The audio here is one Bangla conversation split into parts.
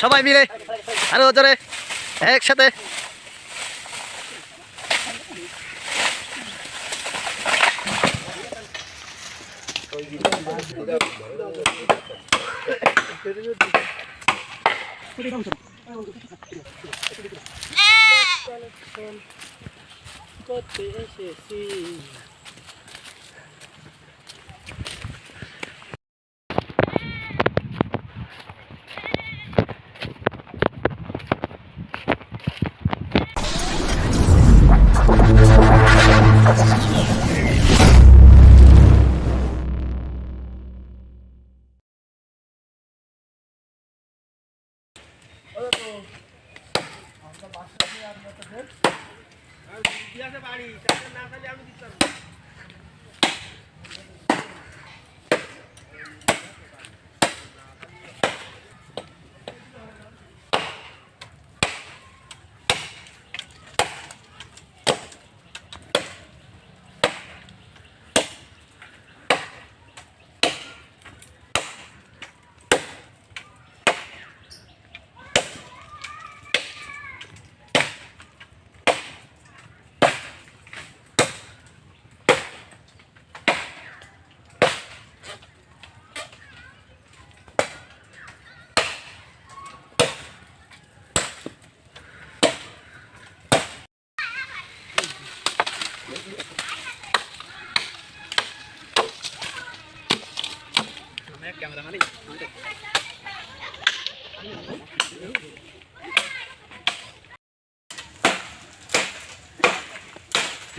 সবাই মিলে আরো জোরে একসাথে। করতে এসেছি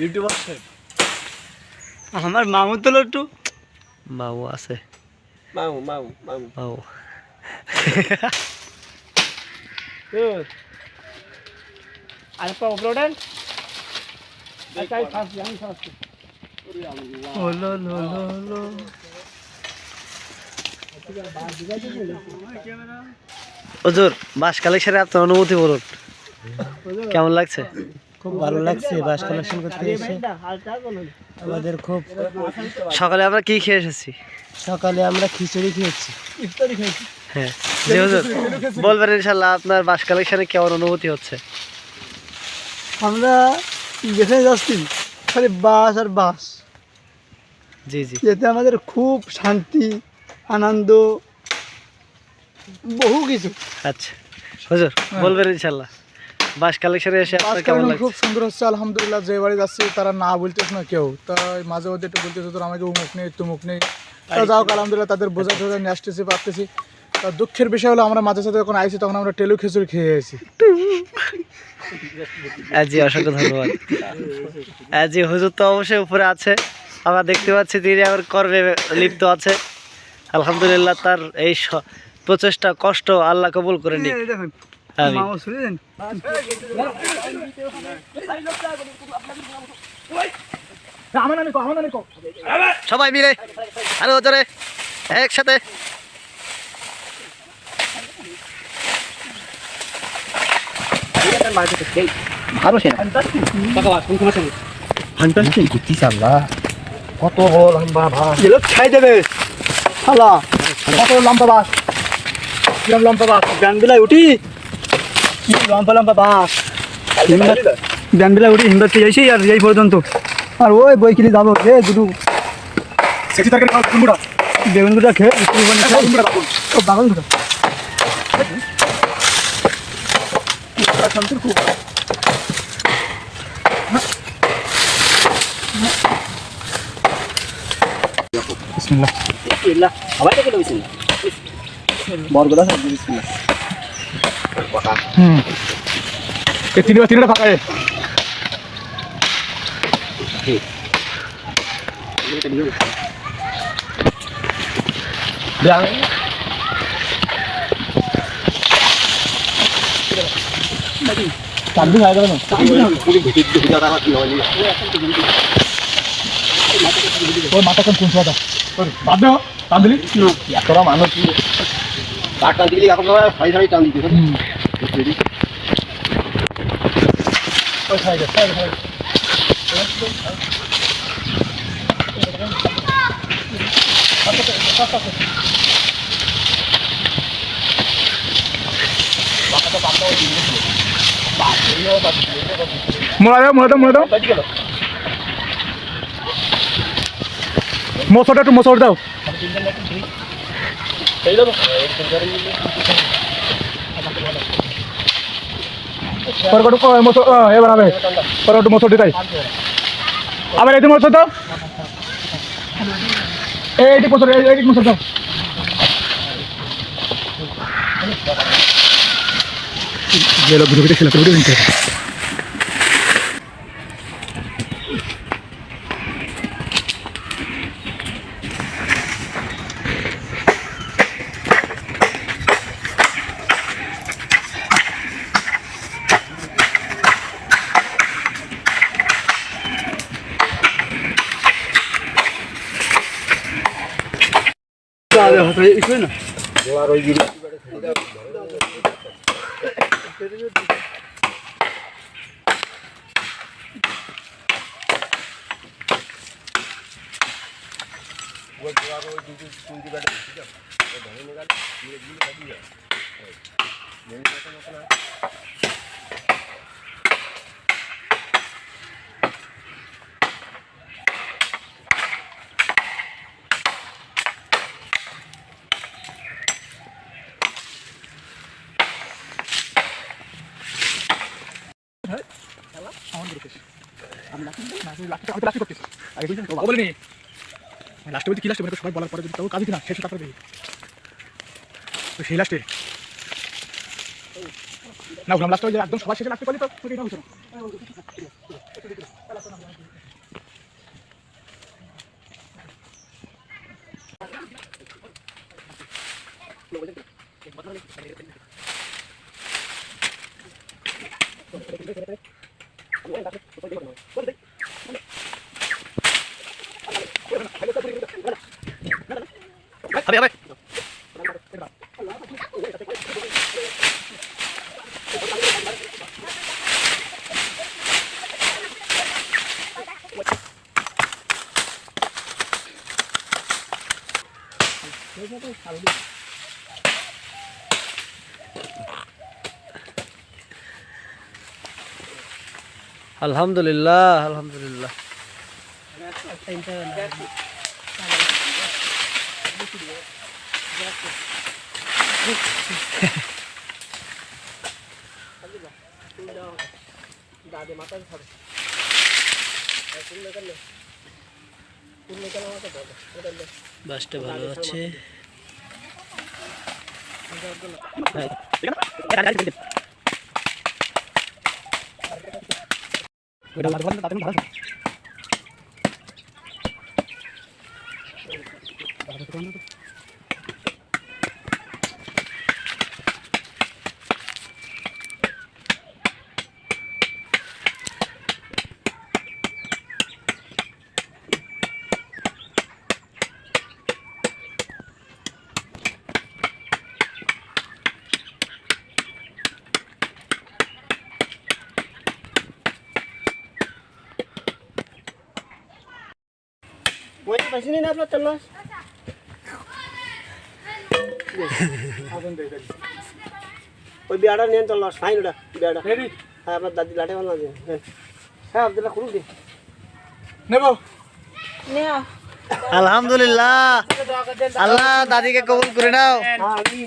ইউটিউব আছে আমার মামু তো একটু মামু আছে মামু মামু মামু মামু আর প্রবলেম আই ফাস্ট আমি ফাস্ট লো লো লো লো হুজুর বাস কালেকশনে আপনার অনুভূতি বলুন কেমন লাগছে? খুব ভালো লাগছে বাস কালেকশন করতে এসে। আমাদের খুব সকালে আমরা কি খেয়ে এসেছি? সকালে আমরা খিচুড়ি খেয়েছি, ইফতারি খেয়েছি। হ্যাঁ জি হুজুর বলবেন ইনশাআল্লাহ আপনার বাস কালেকশনে কেমন অনুভূতি হচ্ছে? আমরা যেখানে যাচ্ছি খালি বাস আর বাস, জি জি এতে আমাদের খুব শান্তি আনন্দ বহু কিছু। আচ্ছা হুজুর বলবেন ইনশাআল্লাহ বাস কালেকশনে এসে আপনার কেমন লাগছে? খুব সুন্দর হচ্ছে আলহামদুলিল্লাহ। যে বাড়ি যাচ্ছি তারা না বলতেছ না কেউ, তাই মাঝে মধ্যে একটু বলতেছে তোর আমাকে উমুক নেই তুমুক নেই, তা যাও আলহামদুলিল্লাহ তাদের বোঝা টোঝা নিয়ে আসতেছি পারতেছি। তা দুঃখের বিষয় হলো আমরা মাঝে সাথে যখন আইছি তখন আমরা টেলু খিচুড়ি খেয়ে এসেছি। জি অসংখ্য ধন্যবাদ। জি হুজুর তো অবশ্যই উপরে আছে, আমরা দেখতে পাচ্ছি তিনি আবার কর্মে লিপ্ত আছে। আলহামদুলিল্লাহ তার এই প্রচেষ্টা কষ্ট আল্লাহ কবুল করে নিক। সবাই মিলে আরো জোরে একসাথে। কত লম্বা বাস খাই দেবে শালা, কত লম্বা বাস, কিরম লম্বা বাস, ব্যানবিলায় উঠি কি লম্বা লম্বা বাস, ব্যানবিলায় উঠি হিমবাসে যাইছি আর এই পর্যন্ত। আর ওই বই কিনে যাবো রে দুটো বেগুন গুঁড়া খেয়ে বাগান গুঁড়া খুব বিসমিল্লাহ বিসমিল্লাহ আবার থেকে বিসমিল্লাহ বরগদা সব বিসমিল্লাহ। এই তিনটা ফাঁকা এ ঠিক এটা দিও দেখ চাবি খাই দাও না পুরো ভিতর ভিতর টাকা কি হয় ওই মাথা কোন কোন কথা ওই বাদ দাও টান দিলি না তোরা মানুষ কাটা দিলি এখন সাই সাই টান দিতে ওই সাইডে মোড়া দাও মশলাটা একটু মশলা দাও এবার হবে একটু মশলা দিতাই আবার এই মশলা দাও এইটি মশলা দাও ভিডিও ছিল ভিডিও নিতে না লাস্টে বলতে কি লাস্টে সবাই বলার পরে যদি তাও কাজ না শেষ তারপরে তো সেই লাস্টে না ওরা লাস্টে একদম সবার শেষে লাস্টে করলে তো এটা হচ্ছে না হবে আলহামদুলিল্লাহ আলহামদুলিল্লাহ বাসটা ভালো আছে Wait, pasti ni nak terus. ওই বিয়াটা নিয়ে চল ফাইন ওটা বিয়াটা হ্যাঁ আপনার দাদি লাটে ভালো আছে হ্যাঁ আব্দুল্লাহ খুলুন দি নেব আলহামদুলিল্লাহ আল্লাহ দাদিকে কবুল করে নাও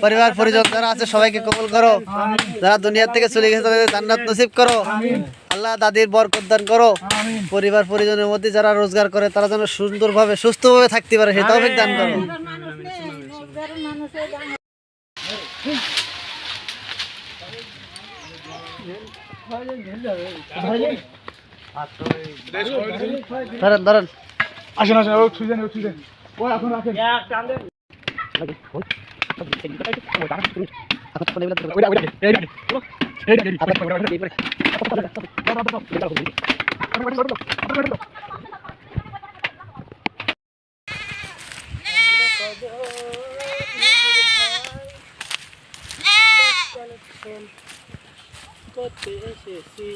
পরিবার পরিজন যারা আছে সবাইকে কবুল করো যারা দুনিয়া থেকে চলে গেছে তাদের জান্নাত নসিব করো আল্লাহ দাদির বরকত দান করো পরিবার পরিজনের মধ্যে যারা রোজগার করে তারা যেন সুন্দরভাবে সুস্থভাবে থাকতে পারে সেই তৌফিক দান করো ধরেন ধরেন আসেন আসেন ও ছুঁজেন ও এখন রাখেন করতে এসেছি